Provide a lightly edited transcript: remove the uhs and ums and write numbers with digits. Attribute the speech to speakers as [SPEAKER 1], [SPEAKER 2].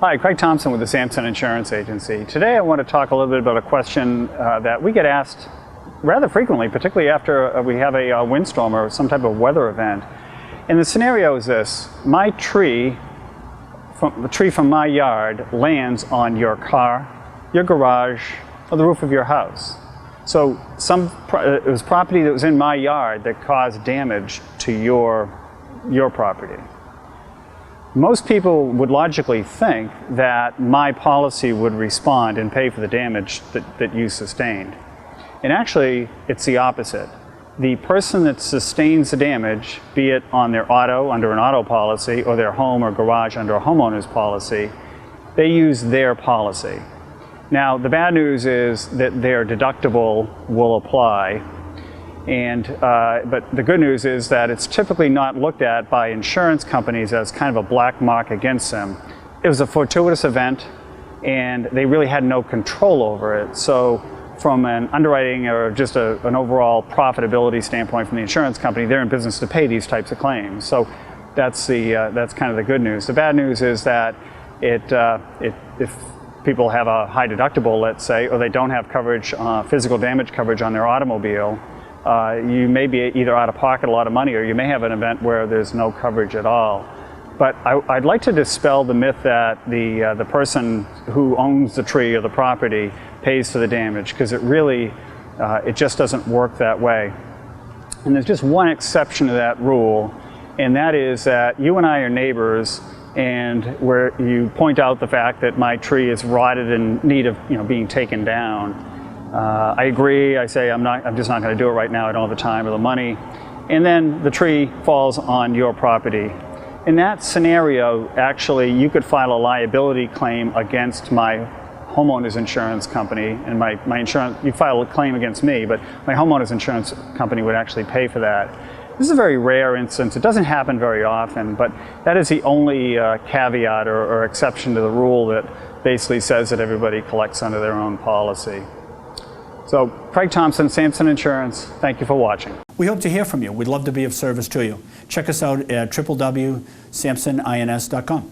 [SPEAKER 1] Hi, Craig Thompson with the Thompson Insurance Agency. Today I want to talk a little bit about a question that we get asked rather frequently, particularly after we have a windstorm or some type of weather event. And the scenario is this: my tree, the tree from my yard, lands on your car, your garage, or the roof of your house. So it was property that was in my yard that caused damage to your property. Most people would logically think that my policy would respond and pay for the damage that you sustained. And actually, it's the opposite. The person that sustains the damage, be it on their auto under an auto policy or their home or garage under a homeowner's policy, they use their policy. Now, the bad news is that their deductible will apply. But the good news is that it's typically not looked at by insurance companies as kind of a black mark against them. It was a fortuitous event, and they really had no control over it. So from an underwriting or just an overall profitability standpoint from the insurance company, they're in business to pay these types of claims. So that's kind of the good news. The bad news is that if people have a high deductible, let's say, or they don't have coverage, physical damage coverage on their automobile, you may be either out of pocket a lot of money, or you may have an event where there's no coverage at all. But I'd like to dispel the myth that the person who owns the tree or the property pays for the damage, because it just doesn't work that way. And there's just one exception to that rule, and that is that you and I are neighbors, and where you point out the fact that my tree is rotted in need of being taken down. I agree. I say I'm just not going to do it right now. I don't have the time or the money. And then the tree falls on your property. In that scenario, actually, you could file a liability claim against my homeowner's insurance company, and my insurance. You file a claim against me, but my homeowner's insurance company would actually pay for that. This is a very rare instance. It doesn't happen very often, but that is the only caveat or exception to the rule that basically says that everybody collects under their own policy. So, Craig Thompson, Thompson Insurance, thank you for watching.
[SPEAKER 2] We hope to hear from you. We'd love to be of service to you. Check us out at www.samsonins.com.